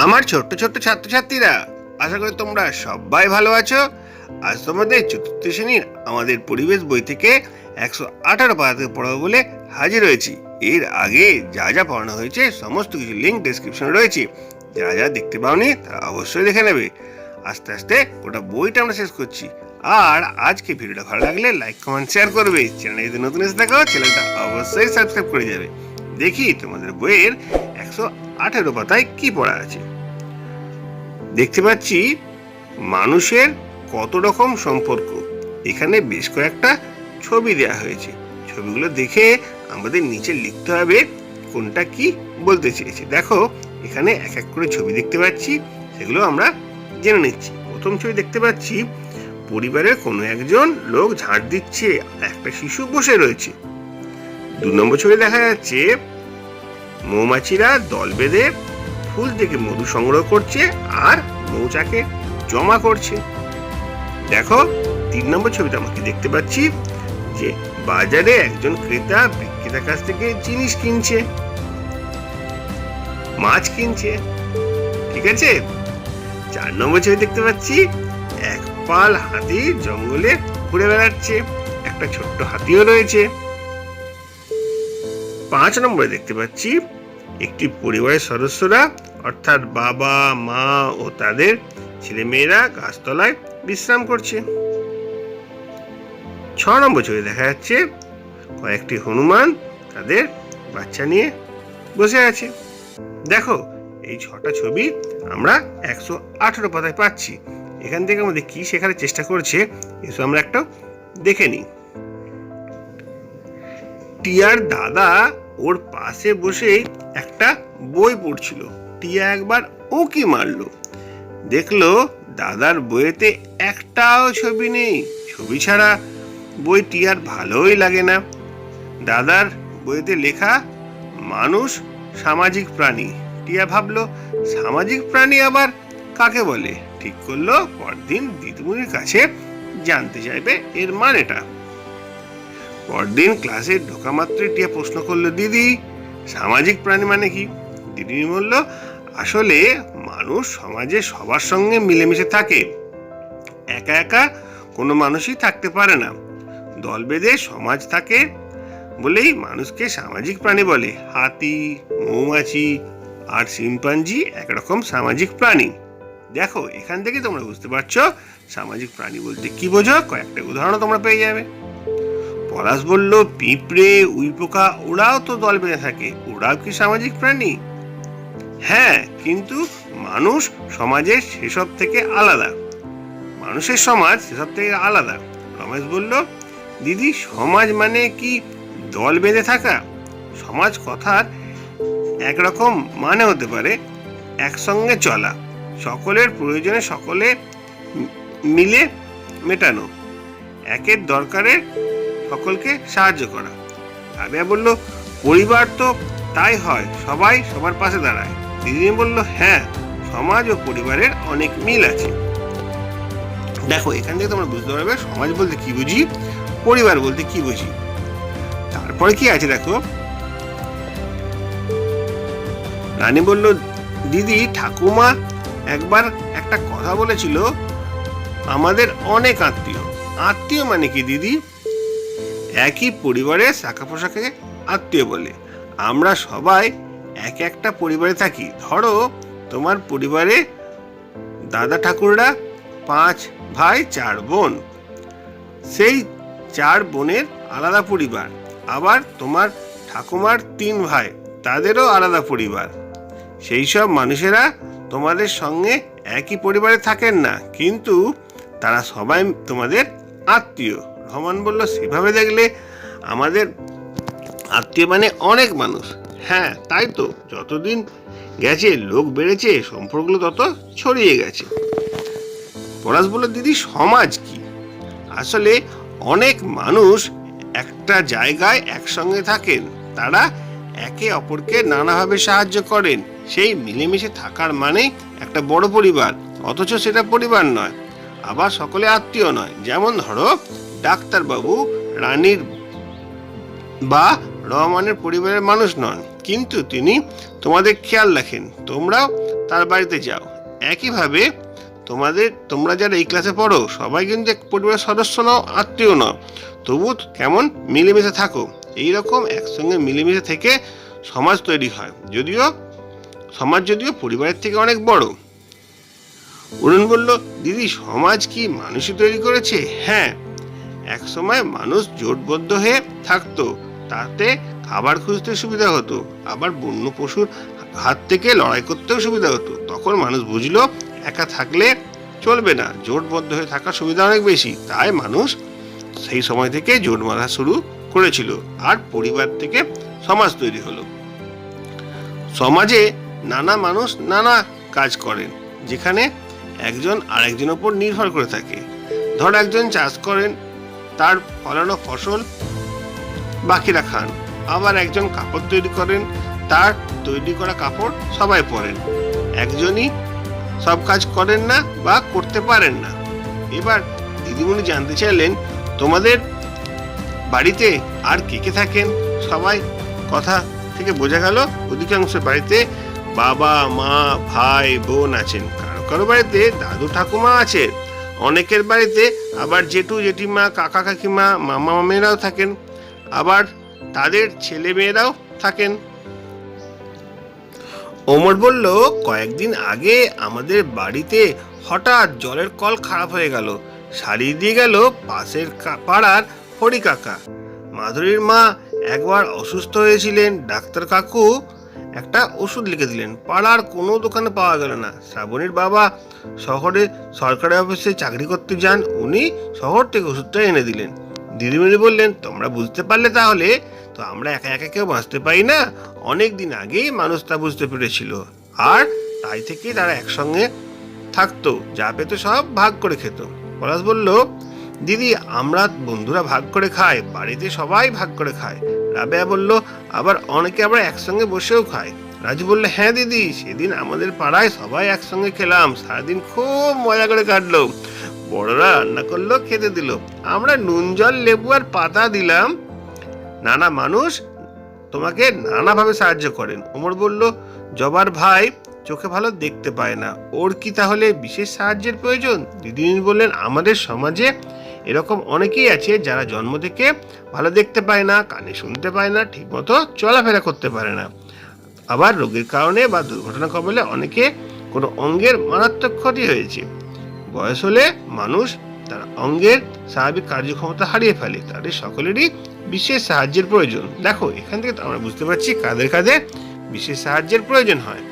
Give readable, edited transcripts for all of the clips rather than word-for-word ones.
আমার ছোট্ট ছোট্ট ছাত্রছাত্রীরা, আশা করি তোমরা সবাই ভালো আছো। আজ তোমাদের চতুর্থ শ্রেণীর আমাদের পরিবেশ বই থেকে 118 পাতা পড়াবো বলে হাজির হয়েছি। এর আগে যা যা পড়ানো হয়েছে সমস্ত কিছু লিঙ্ক ডেসক্রিপশনে রয়েছে, যা যা দেখতে পাওনি তারা অবশ্যই দেখে নেবে। আস্তে আস্তে ওটা বইটা আমরা শেষ করছি। আর আজকে ভিডিওটা ভালো লাগলে লাইক কমেন্ট শেয়ার করবে। চ্যানেলে যদি নতুন এসে থাকো চ্যানেলটা অবশ্যই সাবস্ক্রাইব করে যাবে। দেখি তোমাদের বইয়ের 118 পাতায় কি পড়া আছে। দেখতে পাচ্ছি মানুষের কত রকম সম্পর্ক। এখানে বেশ কয়েকটা ছবি দেওয়া হয়েছে। ছবিগুলো দেখে আমাদের নিচে লিখতে হবে কোনটা কি বলতে চেয়েছে। দেখো, এখানে এক এক করে ছবি দেখতে পাচ্ছি, সেগুলো আমরা জেনে নিচ্ছি। প্রথম ছবি দেখতে পাচ্ছি পরিবারের কোনো একজন লোক ঝাড় দিচ্ছে, একটা শিশু বসে রয়েছে। 2 নম্বর ছবি দেখা যাচ্ছে মৌমাছিরা দল বেঁধে ফুল থেকে মধু সংগ্রহ করছে আর মৌচাকে জমা করছে। দেখো, 3 নম্বর ছবিতে আমাকে দেখতে পাচ্ছি যে বাজারে একজন ক্রেতা বিক্রেতার কাছ থেকে জিনিস কিনছে, মাছ কিনছে। ঠিক আছে। 4 নম্বর ছবি দেখতে পাচ্ছি এক পাল হাতি জঙ্গলে ঘুরে বেড়াচ্ছে, একটা ছোট্ট হাতিও রয়েছে। 5 নম্বরে দেখতে পাচ্ছি একটি পরিবারের সদস্যরা অর্থাৎ বাবা, মা ও তাদের ছেলেমেয়েরা গাছতলায় বিশ্রাম করছে। 6 নম্বর ছবি দেখা যাচ্ছে কয়েকটি হনুমান তাদের বাচ্চা নিয়ে বসে আছে। দেখো, এই 6টা ছবি আমরা 118 পাতায় পাচ্ছি। এখান থেকে আমাদের কি শেখার চেষ্টা করছে এসব আমরা একটা দেখে নিই। টিয়ার দাদা ওর পাশে বসে একটা বই পড়ছিল। টিয়া একবার উঁকি মারলো, দেখলো দাদার বইয়েতে একটাও ছবি নেই। ছবি ছাড়া বই টিয়ার ভালোই লাগে না। দাদার বইতে লেখা মানুষ সামাজিক প্রাণী। টিয়া ভাবলো সামাজিক প্রাণী আবার কাকে বলে। ঠিক করলো পরদিন দিদিমণির কাছে জানতে চাইবে এর মানেটা। পরদিন ক্লাসে ঢোকা মাত্রই টিয়া প্রশ্ন করলো, দিদি সামাজিক প্রাণী মানে কি? দিদিমণি বলল, আসলে মানুষ সমাজে সবার সঙ্গে মিলেমিশে থাকে, একা একা কোনো মানুষই থাকতে পারে না। দল বেঁধে সমাজ থাকে বলেই মানুষকে সামাজিক প্রাণী বলে। হাতি, মৌমাছি আর শিম্পাঞ্জি একরকম সামাজিক প্রাণী। দেখো, এখান থেকে তোমরা বুঝতে পারছো সামাজিক প্রাণী বলতে কি বোঝো। কয়েকটা উদাহরণ তোমরা পেয়ে যাবে। পলাশ বলল, পিঁপড়ে, উইপোকা ওরাও তো দল বেঁধে থাকে, ওরাও কি সামাজিক প্রাণী? হ্যাঁ, কিন্তু মানুষ সমাজের সেসব থেকে আলাদা। মানুষের সমাজ সেসব থেকে আলাদা। রমেশ বলল, দিদি সমাজ মানে কি দল বেঁধে থাকা? সমাজ কথার একরকম মানে হতে পারে একসঙ্গে চলা, সকলের প্রয়োজনে সকলে মিলে মেটানো, একের দরকারে সকলকে সাহায্য করা। রাবেয়া বলল, পরিবার তো তাই হয়, সবাই সবার পাশে দাঁড়ায়। দিদি বলল, হ্যাঁ, সমাজ ও পরিবারের অনেক মিল আছে। দেখো, এখান থেকে তোমরা বুঝতে পারবে সমাজ বলতে কি বুঝি, পরিবার বলতে কি বুঝি। তারপরে কি আছে দেখো, রানী বলল, দিদি ঠাকুমা একবার একটা কথা বলেছিল, আমাদের অনেক আত্মীয়। আত্মীয় মানে কি দিদি? একই পরিবারের শাখা পোশাকে আত্মীয় বলে। আমরা সবাই এক একটা পরিবারে থাকি। ধরো তোমার পরিবারে দাদা ঠাকুররা 5 ভাই 4 বোন, সেই 4 বোনের আলাদা পরিবার। আবার তোমার ঠাকুমার 3 ভাই, তাদেরও আলাদা পরিবার। সেই সব মানুষেরা তোমাদের সঙ্গে একই পরিবারে থাকেন না, কিন্তু তারা সবাই তোমাদের আত্মীয়। রহমান বলল, সেভাবে দেখলে আমাদের আত্মীয় মানে অনেক মানুষ। হ্যাঁ, তাই তো, যতদিন গেছে লোক বেড়েছে, সম্পর্কগুলো তত ছড়িয়ে গেছে। পলাশ বলল, দিদি সমাজ কি? আসলে অনেক মানুষ একটা জায়গায় একসঙ্গে থাকেন, তারা একে অপরকে নানাভাবে সাহায্য করেন। সেই মিলেমিশে থাকার মানে একটা বড় পরিবার, অথচ সেটা পরিবার নয়। আবার সকলে আত্মীয় নয়। যেমন ধরো ডাক্তারবাবু রানীর বা রহমানের পরিবারের মানুষ নন, কিন্তু তিনি তোমাদের খেয়াল রাখেন, তোমরাও তার বাড়িতে যাও। একইভাবে তোমরা যারা এই ক্লাসে পড়ো সবাই কিন্তু এক পরিবারের সদস্য নও, আত্মীয় নও, তবু কেমন মিলেমিশে থাকো। এইরকম একসঙ্গে মিলেমিশে থেকে সমাজ তৈরি হয়, সমাজ যদিও পরিবারের থেকে অনেক বড়। অরুণ বলল, দিদি সমাজ কি মানুষই তৈরি করেছে? হ্যাঁ, এক সময় মানুষ জোটবদ্ধ হয়ে থাকতো, তাতে খাবার খুঁজতে সুবিধা হতো, আবার বন্য পশুর হাত থেকে লড়াই করতেও সুবিধা হতো। তখন মানুষ বুঝলো একা থাকলে চলবে না, জোটবদ্ধ হয়ে থাকার সুবিধা অনেক বেশি। তাই মানুষ সেই সময় থেকে জোট বাঁধা শুরু করেছিল, আর পরিবার থেকে সমাজ তৈরি হলো। সমাজে নানা মানুষ নানা কাজ করেন, যেখানে একজন আরেকজনের উপর নির্ভর করে থাকে। ধর একজন চাষ করেন, তার ফলানো ফসল বাকিরা খান। আবার একজন কাপড় তৈরি করেন, তার তৈরি করা কাপড় সবাই পরেন। একজনই সব কাজ করেন না বা করতে পারেন না। এবার দিদিমণি জানতে চাইলেন, তোমাদের বাড়িতে আর কে কে থাকেন? সবাই কথা থেকে বোঝা গেল অধিকাংশের বাড়িতে বাবা মা ভাই বোন আছেন, কারো কারো বাড়িতে দাদু ঠাকুমা আছেন, অনেকের বাড়িতে আবার জেঠু জেঠিমা কাকা কাকিমা মামা মামিরাও থাকেন, আবার তাদের ছেলে মেয়েরাও থাকেন। ওমর বলল, কয়েকদিন আগে আমাদের বাড়িতে হঠাৎ জলের কল খারাপ হয়ে গেল, সারিয়ে দিয়ে গেল পাশের পাড়ার হরি কাকা। মাধুরীর মা একবার অসুস্থ হয়েছিলেন, ডাক্তার কাকু একটা ওষুধ লিখে দিলেন, পাড়ার কোনো দোকানে পাওয়া গেল না। শ্রাবণীর বাবা শহরে সরকারি অফিসে চাকরি করতে যান, উনি শহর থেকে ওষুধটা এনে দিলেন। দিদিমণি বললেন, তোমরা বুঝতে পারলে তাহলে? তো আমরা একা একা কেউ বাঁচতে পারি না, অনেক দিন আগেই মানুষ তা বুঝতে পেরেছিল, আর তাই থেকে তারা একসঙ্গে থাকতো, যা পেত সব ভাগ করে খেত। পলাশ বলল, দিদি আমরা বন্ধুরা ভাগ করে খাই, বাড়িতে সবাই ভাগ করে খায়। রাবেয়া বলল, আবার অনেকে আবার একসঙ্গে বসেও খায়। রাজু বলল, হ্যাঁ দিদি, সেদিন আমাদের পাড়ায় সবাই একসঙ্গে খেলাম, সারাদিন খুব মজা করে কাটলো। বড়রা রান্না করলো, খেতে দিল, আমরা নুন জল লেবু আর পাতা দিলাম। নানা মানুষ তোমাকে নানাভাবে সাহায্য করেন। ওমর বলল, জবার ভাই চোখে ভালো দেখতে পায় না, ওর কি তাহলে বিশেষ সাহায্যের প্রয়োজন? দিদিমণি বললেন, আমাদের সমাজে এরকম অনেকেই আছে যারা জন্ম থেকে ভালো দেখতে পায় না, কানে শুনতে পায় না, ঠিকমতো চলাফেরা করতে পারে না, আবার রোগের কারণে বা দুর্ঘটনা কবলে অনেকে কোনো অঙ্গের মারাত্মক ক্ষতি হয়েছে। বয়স হলে মানুষ তার অঙ্গের স্বাভাবিক কার্যক্ষমতা হারিয়ে ফেলে, তাদের সকলেরই বিশেষ সাহায্যের প্রয়োজন। দেখো, এখান থেকে আমরা বুঝতে পারছি কাদের কাদের বিশেষ সাহায্যের প্রয়োজন হয়।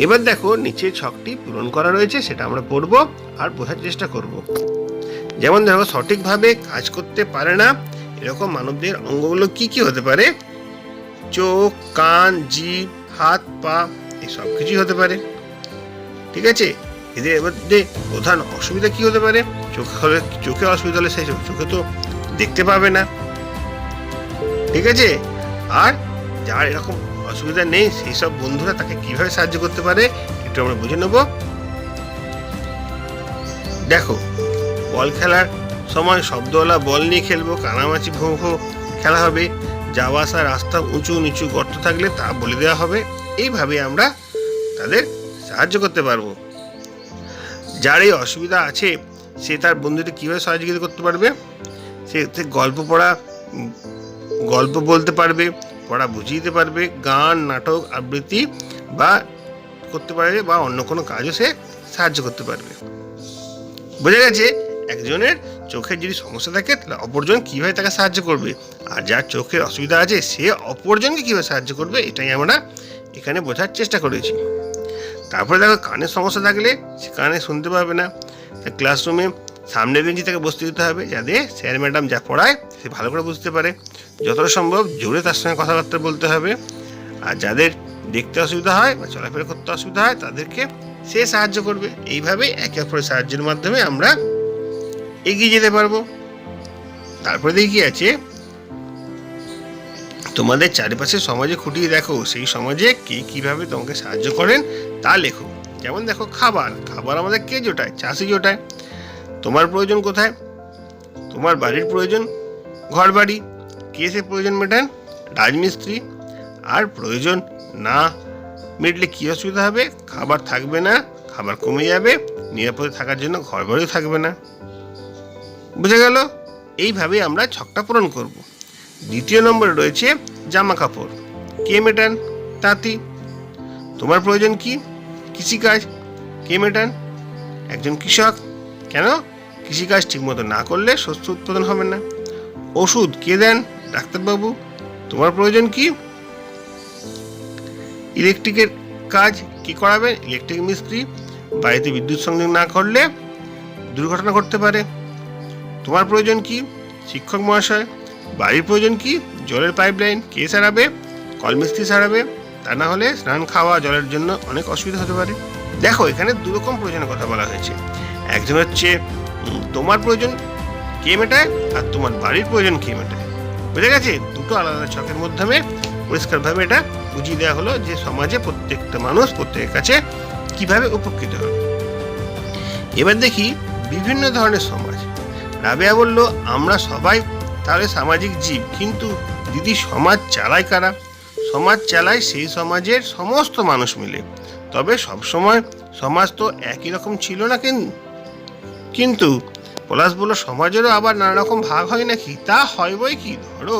এবার দেখো, নিচে ছকটি পূরণ করা রয়েছে, সেটা আমরা পড়বো আর বোঝার চেষ্টা করব। যেমন দেখো, সঠিকভাবে কাজ করতে পারে না এরকম মানবদের অঙ্গগুলো কি কি হতে পারে? চোখ, কান, জিভ, হাত, পা, এই সব কিছুই হতে পারে। ঠিক আছে, এদের মধ্যে প্রধান অসুবিধা কি হতে পারে? চোখে অসুবিধা হলে সেই চোখে তো দেখতে পাবে না। ঠিক আছে, আর যার এরকম অসুবিধা নেই সেই সব বন্ধুরা তাকে কিভাবে সাহায্য করতে পারে একটু আমরা বুঝে নেব। দেখো, বল খেলার সময় শব্দওয়ালা বল নিয়ে খেলবো, কানামাছি ভোঁ ভোঁ খেলা হবে, যাওয়া আসা রাস্তা উঁচু নিচু গর্ত থাকলে তা বলে দেওয়া হবে। এইভাবে আমরা তাদের সাহায্য করতে পারবো। যার এই অসুবিধা আছে সে তার বন্ধুদের কিভাবে সহযোগিতা করতে পারবে? সে গল্প বলতে পারবে, পড়া বুঝিয়ে দিতে পারবে, গান নাটক আবৃত্তি বা করতে পারবে, বা অন্য কোনো কাজও সে সাহায্য করতে পারবে। বোঝা গেছে, একজনের চোখের যদি সমস্যা থাকে তাহলে অপরজন কিভাবে তাকে সাহায্য করবে, আর যার চোখের অসুবিধা আছে সে অপরজনকে কিভাবে সাহায্য করবে, এটাই আমরা এখানে বোঝার চেষ্টা করেছি। তারপরে দেখো, কানের সমস্যা থাকলে সে কানে শুনতে পাবে না, ক্লাসরুমে সামনের বেঞ্চে তাকে বসতে দিতে হবে, যাতে স্যার ম্যাডাম যা পড়ায় সে ভালো করে বুঝতে পারে। যতটা সম্ভব জোরে তার সঙ্গে কথাবার্তা বলতে হবে। আর যাদের দেখতে অসুবিধা হয় বা চলাফেরা করতে অসুবিধা হয় তাদেরকে সে সাহায্য করবে। এইভাবে একে অপরের সাহায্যের মাধ্যমে আমরা এগিয়ে যেতে পারবো। তারপরে দেখি কি আছে, তোমাদের চারিপাশে সমাজে খুঁটিয়ে দেখো, সেই সমাজে কে কিভাবে তোমাকে সাহায্য করেন তা লেখো। যেমন দেখো, খাবার আমাদের কে জোটায়? চাষি জোটায়। তোমার প্রয়োজন কোথায়? তোমার বাড়ির প্রয়োজন ঘর বাড়ি। কে সে প্রয়োজন মেটান? রাজমিস্ত্রি। আর প্রয়োজন না মিটলে কী অসুবিধা হবে? খাবার থাকবে না, খাবার কমে যাবে, নিরাপদে থাকার জন্য ঘর বাড়িও থাকবে না। বুঝে গেল? এইভাবেই আমরা ছকটা পূরণ করব। দ্বিতীয় নম্বরে রয়েছে জামা কাপড়। কে মেটান? তাঁতি। তোমার প্রয়োজন কি? কৃষিকাজ। কে মেটান? একজন কৃষক। কেন? কৃষিকাজ ঠিকমতো না করলে শস্য উৎপাদন হবে না। ওষুধ কে দেন? ডাক্তারবাবু। তোমার প্রয়োজন কি? ইলেকট্রিকের কাজ কি করাবেন? ইলেকট্রিক মিস্ত্রি। বাড়িতে বিদ্যুৎ সংযোগ না করলে দুর্ঘটনা ঘটতে পারে। তোমার প্রয়োজন কি? শিক্ষক মহাশয়। বাড়ির প্রয়োজন কি? জলের পাইপলাইন। কে সারাবে? কলমিস্ত্রি সারাবে। তা না হলে স্নান, খাওয়া, জলের জন্য অনেক অসুবিধা হতে পারে। দেখো, এখানে দুরকম প্রয়োজনের কথা বলা হয়েছে। একজন হচ্ছে তোমার প্রয়োজন কে মেটায়, আর তোমার বাড়ির প্রয়োজন কে মেটায়। বুঝে গেছে? দুটো আলাদা ছকের মাধ্যমে পরিষ্কারভাবে এটা বুঝিয়ে দেওয়া হলো যে সমাজে প্রত্যেকটা মানুষ প্রত্যেকের কাছে কিভাবে উপকৃত হবে। এবার দেখি বিভিন্ন ধরনের সমাজ। রাবেয়া বলল, আমরা সবাই তাহলে সামাজিক জীব, কিন্তু দিদি সমাজ চালায় কারা? সমাজ চালায় সেই সমাজের সমস্ত মানুষ মিলে। তবে সবসময় সমাজ তো একই রকম ছিল না। কিন্তু পলাশ বলল, সমাজেরও আবার নানা রকম ভাগ হয় নাকি? তা হয় বই কি। ধরো,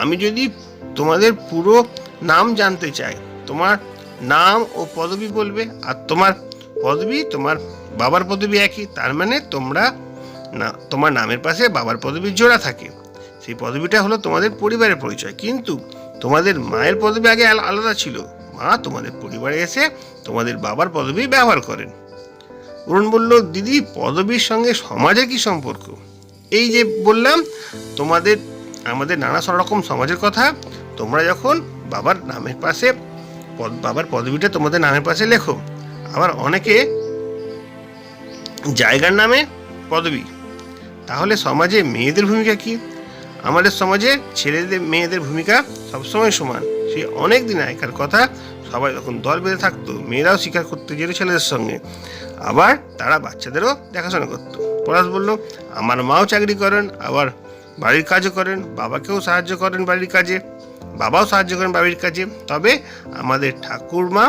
আমি যদি তোমাদের পুরো নাম জানতে চাই, তোমার নাম ও পদবি বলবে, আর তোমার পদবি তোমার বাবার পদবি একই, তার মানে তোমার নামের পাশে বাবার পদবির জোড়া থাকে। সেই পদবিটা হলো তোমাদের পরিবারের পরিচয়। কিন্তু তোমাদের মায়ের পদবি আগে আলাদা ছিল। মা তোমাদের পরিবারে এসে তোমাদের বাবার পদবি ব্যবহার করেন। অরুণ বলল, দিদি পদবীর সঙ্গে সমাজের কি সম্পর্ক? এই যে বললাম আমাদের নানা রকম সমাজের কথা। তোমরা যখন বাবার নামের পাশে বাবার পদবিটা তোমাদের নামের পাশে লেখো, আবার অনেকে জায়গার নামে পদবি, তাহলে সমাজে মেয়েদের ভূমিকা কি? আমাদের সমাজে ছেলেদের মেয়েদের ভূমিকা সবসময় সমান। সে অনেক দিন আগেকার কথা। সবাই যখন দল বেঁধে থাকতো, মেয়েরাও শিকার করতে যেত ছেলেদের সঙ্গে, আবার তারা বাচ্চাদেরও দেখাশোনা করতো। পলাশ বলল, আমার মাও চাকরি করেন, আবার বাড়ির কাজও করেন, বাবাকেও সাহায্য করেন বাড়ির কাজে, বাবাও সাহায্য করেন বাড়ির কাজে। তবে আমাদের ঠাকুরমা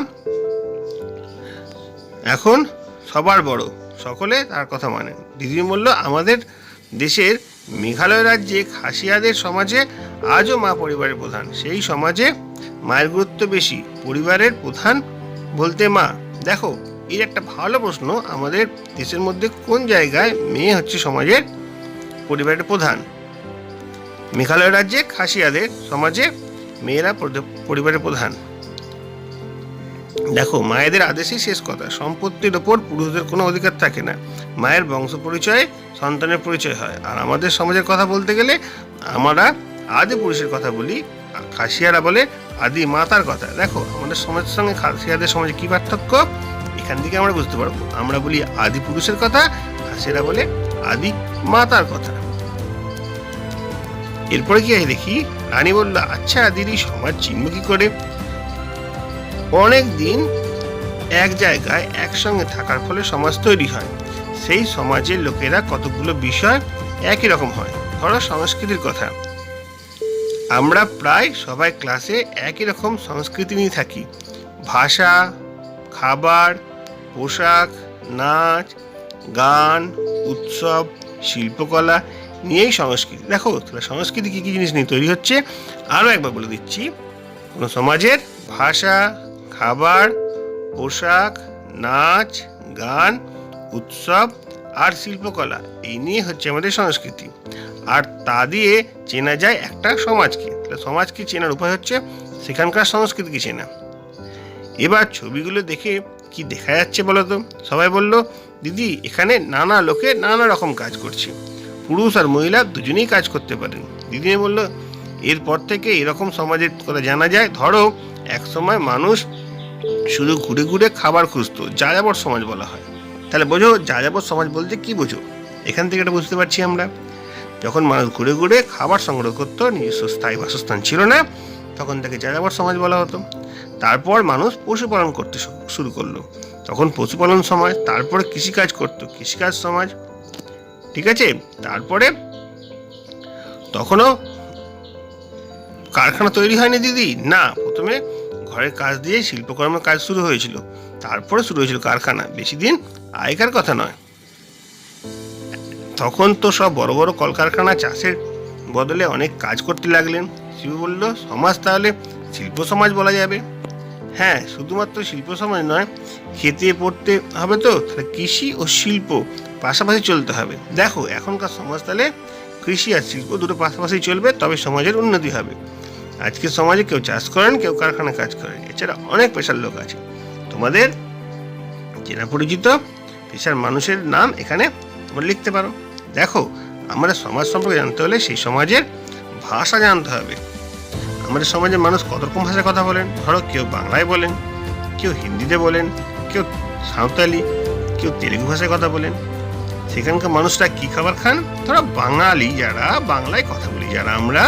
এখন সবার বড়, সকলে তার কথা মানে। দিদি বলল, আমাদের দেশের মেঘালয় রাজ্যে খাসিয়াদের সমাজে আজও মা পরিবারের প্রধান। সেই সমাজে মায়ের গুরুত্ব বেশি, পরিবারের প্রধান বলতে মা। দেখো, এর একটা ভালো প্রশ্ন, আমাদের দেশের মধ্যে কোন জায়গায় মেয়ে হচ্ছে সমাজের পরিবারের প্রধান? মেঘালয় রাজ্যে খাসিয়াদের সমাজে মেয়েরা পরিবারের প্রধান। দেখো, মায়েদের আদেশই শেষ কথা। সম্পত্তির ওপর পুরুষদের কোনো অধিকার থাকে না। মায়ের বংশ পরিচয়ে সন্তানের পরিচয় হয়। আর আমাদের সমাজের কথা বলতে গেলে আমরা আদি পুরুষের কথা বলি, খাসিয়ারা বলে আদি মাতার কথা। দেখো, আমাদের সমাজের সঙ্গে খাসিয়াদের সমাজে কি পার্থক্য, এখান থেকে আমরা বুঝতে পারবো। আমরা বলি আদি পুরুষের কথা, খাসিয়ারা বলে আদি মাতার কথা। এরপরে কি দেখি, রানী বলল, আচ্ছা দিদি, সমাজ চিনব কি করে? অনেক দিন এক জায়গায় একসঙ্গে থাকার ফলে সমাজ তৈরি হয়। সেই সমাজের লোকেরা কতগুলো বিষয় একই রকম হয়। ধরো সংস্কৃতির কথা, আমরা প্রায় সবাই ক্লাসে একই রকম সংস্কৃতি নিয়ে থাকি। ভাষা, খাবার, পোশাক, নাচ, গান, উৎসব, শিল্পকলা নিয়েই সংস্কৃতি। দেখো, তাহলে সংস্কৃতি কী কী জিনিস নিয়ে তৈরি হচ্ছে আরও একবার বলে দিচ্ছি। কোনো সমাজের ভাষা, খাবার, পোশাক, নাচ, গান, উৎসব আর শিল্পকলা, এই নিয়ে হচ্ছে আমাদের সংস্কৃতি। আর তা দিয়ে চেনা যায় একটা সমাজকে। তাহলে সমাজকে চেনার উপায় হচ্ছে সেখানকার সংস্কৃতিকে চেনা। এবার ছবিগুলো দেখে কি দেখা যাচ্ছে বলো তো? সবাই বলল, দিদি এখানে নানা লোকে নানা রকম কাজ করছে, পুরুষ আর মহিলা দুজনেই কাজ করতে পারেন। দিদি বলল, এরপর থেকে এরকম সমাজের কথা জানা যায়। ধরো, এক সময় মানুষ শুধু ঘুরে ঘুরে খাবার খুঁজতো, যাযাবর সমাজ বলা হয়। তাহলে বোঝো, যাযাবর সমাজ বলতে কি বোঝো? এখান থেকে এটা বুঝতে পারছি আমরা। যখন মানুষ ঘুরে ঘুরে খাবার সংগ্রহ করতো, নিজস্ব স্থায়ী বাসস্থান ছিল না, তখন তাকে যাযাবর সমাজ বলা হতো। তারপর মানুষ পশুপালন করতে শুরু করলো, তখন পশুপালন সমাজ। তারপরে কৃষিকাজ করতো, কৃষিকাজ সমাজ। ঠিক আছে? তারপরে তখনও কারখানা তৈরি হয়নি দিদি, না, প্রথমে ঘরের কাজ দিয়ে শিল্পকর্মের কাজ শুরু হয়েছিল, তারপরে শুরু হয়েছিল কারখানা। বেশি দিন আগেকার কথা নয়। তখন তো সব বড় বড় কলকারখানা চাষের বদলে অনেক কাজ করতে লাগলেন। শিবু বলল, সমাজ তাহলে শিল্প সমাজ বলা যাবে। হ্যাঁ, শুধুমাত্র শিল্প সমাজ নয়, খেতে পড়তে হবে তো, তাহলে কৃষি ও শিল্প পাশাপাশি চলতে হবে। দেখো, এখনকার সমাজ তাহলে কৃষি আর শিল্প দুটো পাশাপাশি চলবে, তবে সমাজের উন্নতি হবে। আজকের সমাজে কেউ চাষ করেন, কেউ কারখানা কাজ করেন, এছাড়া অনেক পেশার লোক আছে। তোমাদের চেনা পরিচিত পেশার মানুষের নাম এখানে তোমরা লিখতে পারো। দেখো, আমাদের সমাজ সম্পর্কে জানতে হলে সেই সমাজের ভাষা জানতে হবে। আমাদের সমাজের মানুষ কত রকম ভাষায় কথা বলেন। ধরো, কেউ বাংলায় বলেন, কেউ হিন্দিতে বলেন, কেউ সাঁওতালি, কেউ তেলেগু ভাষায় কথা বলেন। সেখানকার মানুষরা কি খাবার খান? ধরো, বাঙালি যারা, বাংলায় কথা বলি যারা আমরা,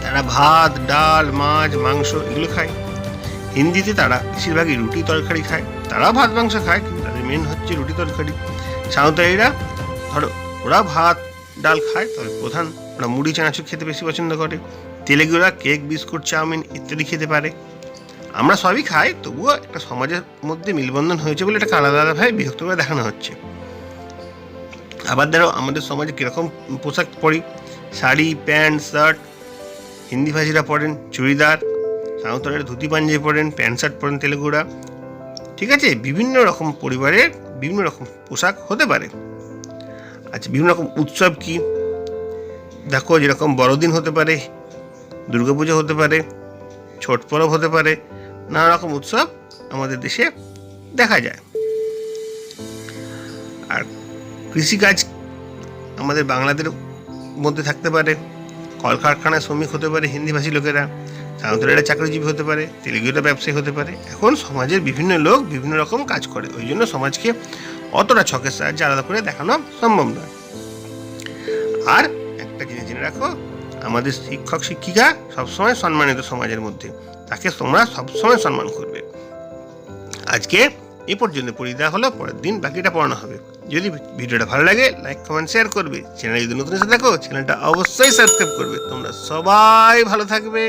তারা ভাত, ডাল, মাছ, মাংস এগুলো খায়। হিন্দিতে তারা বেশিরভাগই রুটি তরকারি খায়। তারাও ভাত মাংস খায়, কিন্তু তাদের মেন হচ্ছে রুটি তরকারি। সাঁওতালিরা ধরো, ওরা ভাত ডাল খায়, তবে প্রধান ওরা মুড়ি চানাচুর খেতে বেশি পছন্দ করে। তেলেগুরা কেক, বিস্কুট, চাউমিন ইত্যাদি খেতে পারে। আমরা সবই খাই, তবুও একটা সমাজের মধ্যে মিলবন্ধন হয়েছে বলে এটাকে আলাদা আলাদাভাবে বিভক্ত করে দেখানো হচ্ছে। আবার ধরো, আমাদের সমাজে কীরকম পোশাক পরি? Sari, pant, shirt. হিন্দি ভাষীরা পরেন চুড়িদার, সাঁওতালিরা ধুতি পাঞ্জাবি পরেন, প্যান্ট শার্ট পরেন তেলেগুরা। ঠিক আছে, বিভিন্ন রকম পরিবারের বিভিন্ন রকম পোশাক হতে পারে। আচ্ছা, বিভিন্ন রকম উৎসব কি? দেখো, যেরকম বড়দিন হতে পারে, দুর্গাপুজো হতে পারে, ছট পরব হতে পারে, নানা রকম উৎসব আমাদের দেশে দেখা যায়। আর কৃষিকাজ আমাদের বাংলাদের মধ্যে থাকতে পারে। কলকারখানায় শ্রমিক হতে পারে হিন্দিভাষী লোকেরা, সাঁওতালিরা চাকরিজীবী হতে পারে, তেলেগুরা ব্যবসায়ী হতে পারে। এখন সমাজের বিভিন্ন লোক বিভিন্ন রকম কাজ করে, ওই জন্য সমাজকে অতটা ছকের সাহায্যে আলাদা করে দেখানো সম্ভব নয়। আর একটা জিনিস জেনে রাখো, আমাদের শিক্ষক শিক্ষিকা সবসময় সম্মানিত সমাজের মধ্যে, তাকে তোমরা সবসময় সম্মান করবে। আজকে এ পর্যন্ত পড়িয়ে দেওয়া হলো, পরের দিন বাকিটা পড়ানো হবে। যদি ভিডিওটা ভালো লাগে, লাইক, কমেন্ট, শেয়ার করবে। চ্যানেল যদি নতুন এসে দেখো, চ্যানেলটা অবশ্যই সাবস্ক্রাইব করবে। তোমরা সবাই ভালো থাকবে।